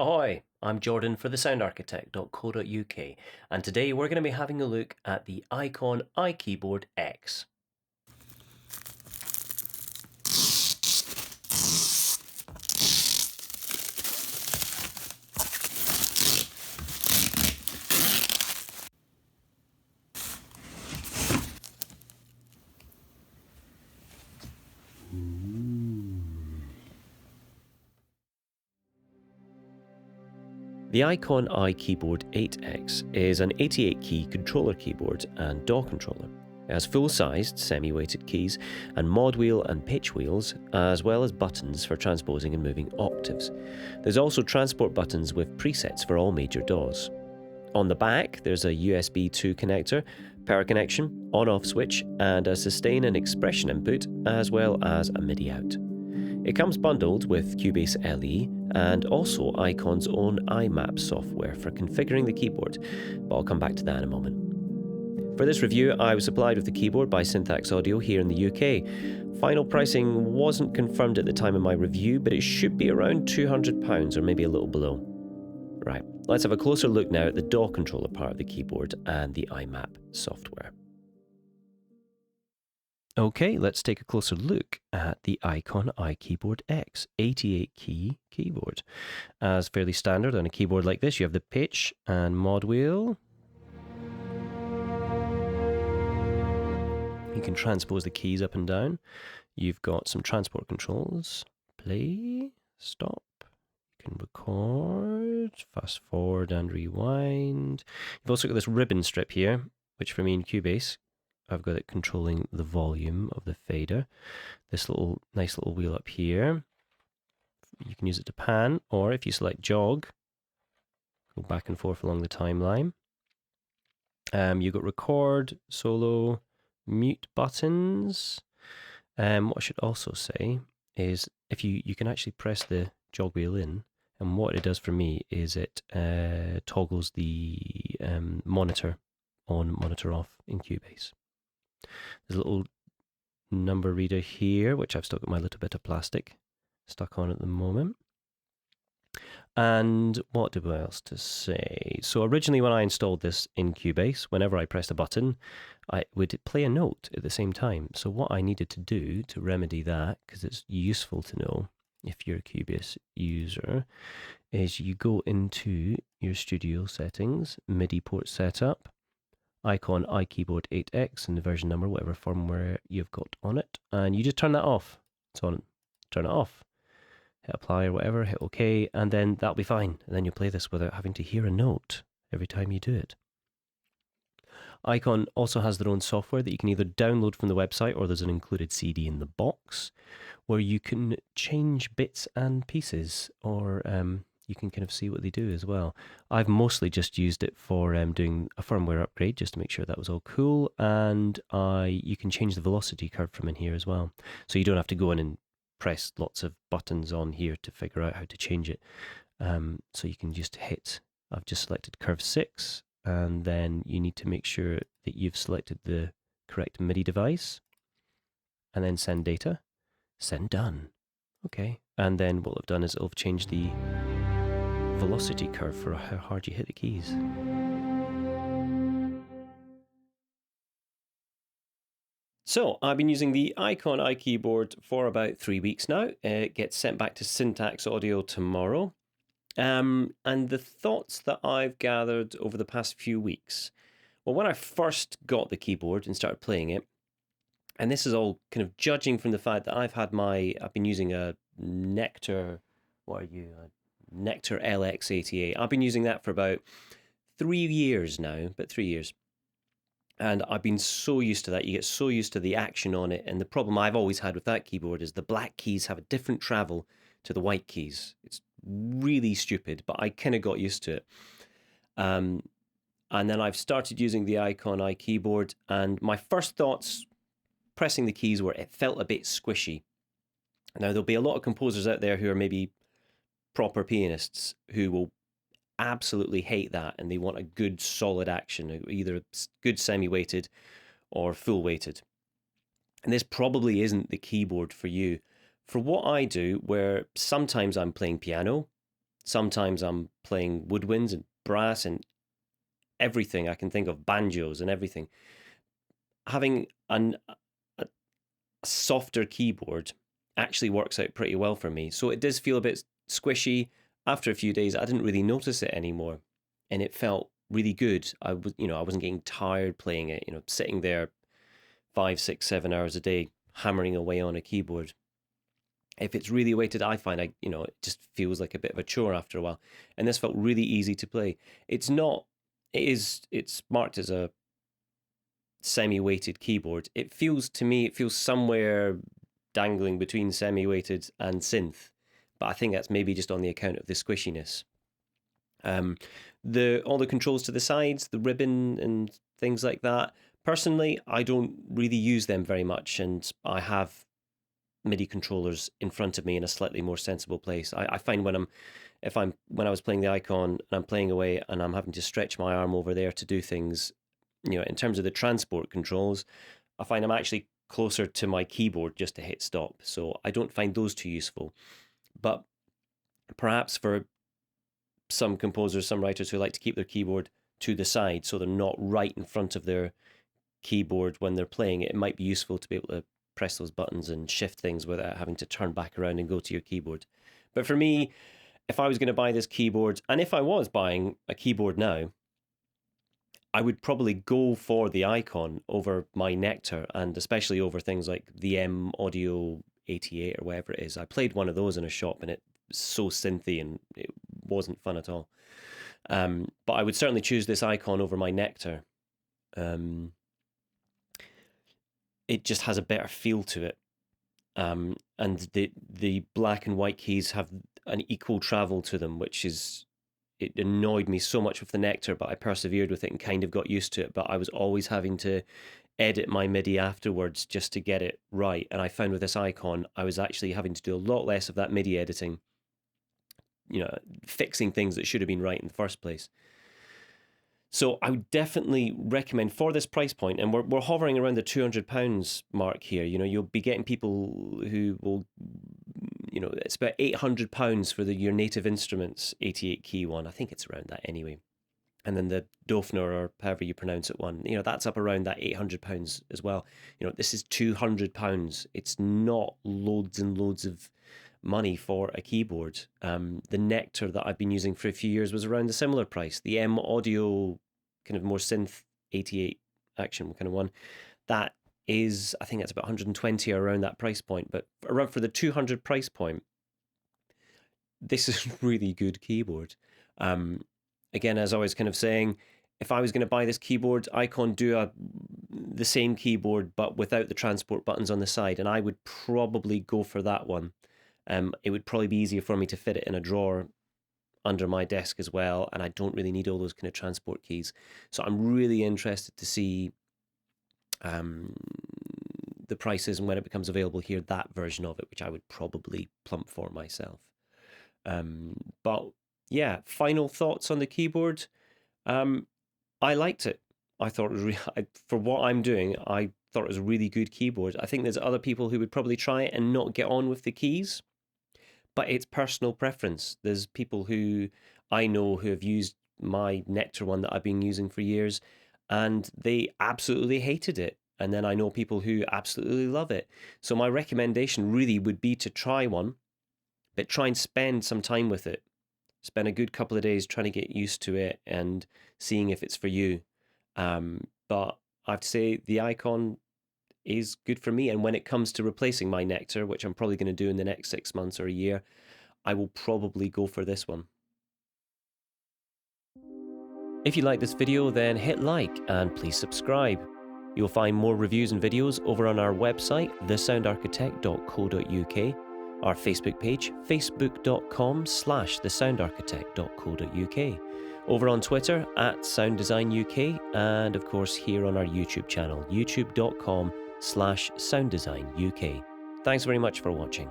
Ahoy, I'm Jordan for thesoundarchitect.co.uk, and today we're going to be having a look at the iCON iKeyboard X. The iCON iKeyboard 8X is an 88-key controller keyboard and DAW controller. It has full-sized, semi-weighted keys and mod wheel and pitch wheels, as well as buttons for transposing and moving octaves. There's also transport buttons with presets for all major DAWs. On the back, there's a USB 2 connector, power connection, on-off switch, and a sustain and expression input, as well as a Midi out. It comes bundled with Cubase LE and also iCON's own iMap software for configuring the keyboard, but I'll come back to that in a moment. For this review, I was supplied with the keyboard by Syntax Audio here in the UK. Final pricing wasn't confirmed at the time of my review, but it should be around £200 or maybe a little below. Right, let's have a closer look now at the DAW controller part of the keyboard and the iMap software. Okay, let's take a closer look at the iCON iKeyboard X 88-key keyboard. As fairly standard on a keyboard like this, you have the pitch and mod wheel. You can transpose the keys up and down. You've got some transport controls. Play, stop. You can record, fast forward and rewind. You've also got this ribbon strip here, which for me in Cubase, I've got it controlling the volume of the fader. This nice little wheel up here. You can use it to pan, or if you select jog, go back and forth along the timeline. You've got record, solo, mute buttons. What I should also say is if you can actually press the jog wheel in, and what it does for me is it toggles the monitor on, monitor off in Cubase. There's a little number reader here, which I've still got my little bit of plastic stuck on at the moment. And what do I else to say? So originally when I installed this in Cubase, whenever I pressed a button, I would play a note at the same time. So what I needed to do to remedy that, because it's useful to know if you're a Cubase user, is you go into your studio settings, MIDI port setup, iCON iKeyboard 8X and the version number, whatever firmware you've got on it, and you just turn that off. It's on, turn it off, hit apply or whatever, hit OK, and then that'll be fine. And then you play this without having to hear a note every time you do it. iCON also has their own software that you can either download from the website, or there's an included CD in the box where you can change bits and pieces, or you can kind of see what they do as well. I've mostly just used it for doing a firmware upgrade just to make sure that was all cool, and you can change the velocity curve from in here as well. So you don't have to go in and press lots of buttons on here to figure out how to change it. So you can just hit, I've just selected curve 6, and then you need to make sure that you've selected the correct MIDI device, and then send data, send done. Okay, and then what I've done is it'll change the velocity curve for how hard you hit the keys. So I've been using the iCON iKeyboard for about 3 weeks now. It gets sent back to Syntax Audio tomorrow. And the thoughts that I've gathered over the past few weeks. Well, when I first got the keyboard and started playing it, and this is all kind of judging from the fact that I've been using a Nectar, Nectar LX88. I've been using that for about 3 years now, And I've been so used to that. You get so used to the action on it. And the problem I've always had with that keyboard is the black keys have a different travel to the white keys. It's really stupid, but I kind of got used to it. And then I've started using the iCON iKeyboard, and my first thoughts pressing the keys were it felt a bit squishy. Now, there'll be a lot of composers out there who are maybe proper pianists who will absolutely hate that, and they want a good solid action, either good semi-weighted or full weighted. And this probably isn't the keyboard for you. For what I do, where sometimes I'm playing piano, Sometimes I'm playing woodwinds and brass and everything I can think of, banjos and everything. Having a softer keyboard actually works out pretty well for me. So it does feel a bit squishy. After a few days, I didn't really notice it anymore, and it felt really good. I wasn't getting tired playing it. Sitting there 5, 6, 7 hours a day hammering away on a keyboard. If it's really weighted, I find it just feels like a bit of a chore after a while. And this felt really easy to play. It's marked as a semi-weighted keyboard. It feels somewhere dangling between semi-weighted and synth, but I think that's maybe just on the account of the squishiness. All the controls to the sides, the ribbon and things like that. Personally, I don't really use them very much, and I have MIDI controllers in front of me in a slightly more sensible place. I find when I was playing the iCON and I'm playing away and I'm having to stretch my arm over there to do things, in terms of the transport controls, I find I'm actually closer to my keyboard just to hit stop. So I don't find those too useful. But perhaps for some composers, some writers who like to keep their keyboard to the side so they're not right in front of their keyboard when they're playing, it might be useful to be able to press those buttons and shift things without having to turn back around and go to your keyboard. But for me, if I was going to buy this keyboard, and if I was buying a keyboard now, I would probably go for the iCON over my Nectar, and especially over things like the M Audio 88 or whatever it is. I played one of those in a shop and it was so synthy and it wasn't fun at all. But I would certainly choose this iCON over my Nectar. It just has a better feel to it. And the black and white keys have an equal travel to them, it annoyed me so much with the Nectar, but I persevered with it and kind of got used to it. But I was always having to edit my MIDI afterwards just to get it right. And I found with this iCON, I was actually having to do a lot less of that MIDI editing, fixing things that should have been right in the first place. So I would definitely recommend, for this price point, and we're hovering around the £200 mark here. You'll be getting people who will, it's about £800 for your Native Instruments 88 key one. I think it's around that anyway. And then the Dofner, or however you pronounce it, one, that's up around that £800 as well. This is £200. It's not loads and loads of money for a keyboard. The Nectar that I've been using for a few years was around a similar price. The M Audio kind of more synth 88 action kind of one, that is, I think that's about 120 or around that price point. But around for the 200 price point, this is a really good keyboard. Again, as I was kind of saying, if I was going to buy this keyboard, iCON do the same keyboard but without the transport buttons on the side, and I would probably go for that one. It would probably be easier for me to fit it in a drawer under my desk as well, and I don't really need all those kind of transport keys. So I'm really interested to see the prices and when it becomes available here, that version of it, which I would probably plump for myself. But yeah, final thoughts on the keyboard. I liked it. I thought it was for what I'm doing, I thought it was a really good keyboard. I think there's other people who would probably try it and not get on with the keys, but it's personal preference. There's people who I know who have used my Nectar one that I've been using for years, and they absolutely hated it. And then I know people who absolutely love it. So my recommendation really would be to try one, but try and spend some time with it. Spend a good couple of days trying to get used to it and seeing if it's for you. But I have to say the iCON is good for me. And when it comes to replacing my Nectar, which I'm probably going to do in the next 6 months or a year, I will probably go for this one. If you like this video, then hit like and please subscribe. You'll find more reviews and videos over on our website, thesoundarchitect.co.uk, our Facebook page, facebook.com/thesoundarchitect.co.uk, over on Twitter @SoundDesignUK, and of course here on our YouTube channel, youtube.com/SoundDesignUK. Thanks very much for watching.